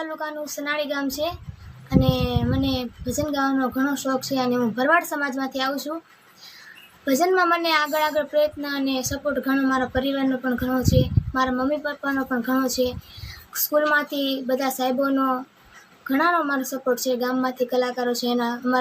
તાલુકાનું સનાળી ગામ છે અને મને ભજન ગાવાનો ઘણો શોખ છે અને હું ભરવાડ સમાજમાંથી આવું છું. ભજનમાં મને આગળ પ્રયત્ન અને સપોર્ટ ઘણો મારા પરિવારનો પણ ઘણો છે, મારા મમ્મી પપ્પાનો પણ ઘણો છે, સ્કૂલમાંથી બધા સાહેબોનો ઘણાનો મારો સપોર્ટ છે, ગામમાંથી કલાકારો છે એના અમારો